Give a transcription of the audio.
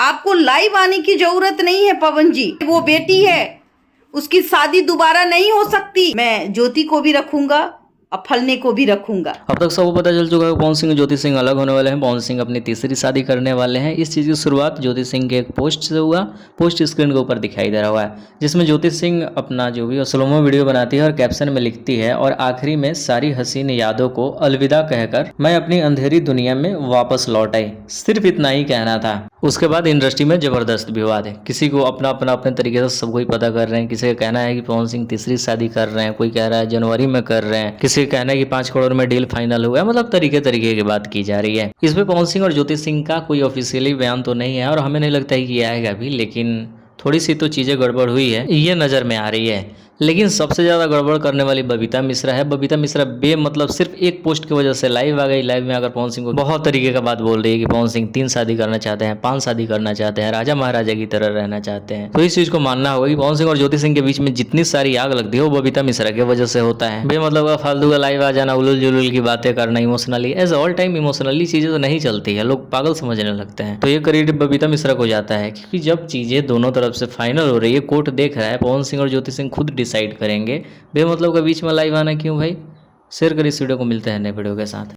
आपको लाइव आने की जरूरत नहीं है पवन जी, वो बेटी है, उसकी शादी दोबारा नहीं हो सकती। मैं ज्योति को भी रखूंगा और फलने को भी रखूंगा। अब तक सबको पता चल चुका है पवन सिंह और ज्योति सिंह अलग होने वाले हैं। पवन सिंह अपनी तीसरी शादी करने वाले हैं। इस चीज़ की शुरुआत ज्योति सिंह के एक पोस्ट से हुआ। पोस्ट स्क्रीन के ऊपर दिखाई दे रहा है, जिसमें ज्योति सिंह अपना जो भी स्लोमो वीडियो बनाती है और कैप्शन में लिखती है, और आखिरी में सारी हसीन यादों को अलविदा कहकर मैं अपनी अंधेरी दुनिया में वापस लौट आई। सिर्फ इतना ही कहना था। उसके बाद इंडस्ट्री में जबरदस्त विवाद है। किसी को अपना अपना अपने तरीके से सब कोई पता कर रहे हैं। किसी का कहना है कि पवन सिंह तीसरी शादी कर रहे हैं, कोई कह रहा है जनवरी में कर रहे हैं, किसी का कहना है कि 5 करोड़ में डील फाइनल हुआ है। मतलब तरीके तरीके की बात की जा रही है। इसमें पवन सिंह और ज्योति सिंह का कोई ऑफिशियली बयान तो नहीं है और हमें नहीं लगता है कि ये आएगा भी, लेकिन थोड़ी सी तो चीज़ें गड़बड़ हुई है, ये नज़र में आ रही है। लेकिन सबसे ज़्यादा गड़बड़ करने वाली बबीता मिश्रा है। बबीता मिश्रा मतलब सिर्फ एक पोस्ट की वजह से लाइव आ गई। लाइव में आकर पवन सिंह को बहुत तरीके का बात बोल रही है कि पवन सिंह 3 शादी करना चाहते हैं, 5 शादी करना चाहते हैं, राजा महाराजा की तरह रहना चाहते हैं। तो इस चीज़ को मानना होगा कि पवन सिंह और ज्योति सिंह के बीच में जितनी सारी आग लगती है वो बबीता मिश्रा की वजह से होता है। बेमतलब का फालतू का लाइव आ जाना, उलुल जुलुल की बातें करना, emotionally as all time emotionally चीज़ें तो नहीं चलती है, लोग पागल समझने लगते हैं। तो ये क्रेडिट बबीता मिश्रा को जाता है, क्योंकि जब चीज़ें दोनों तरफ से फाइनल हो रही है, कोर्ट देख रहा है, पवन सिंह और ज्योति सिंह खुद डिसाइड करेंगे। बेमतलब के बीच में लाइव आना क्यों भाई? शेयर करिए इस वीडियो को। मिलते हैं नए वीडियो के साथ।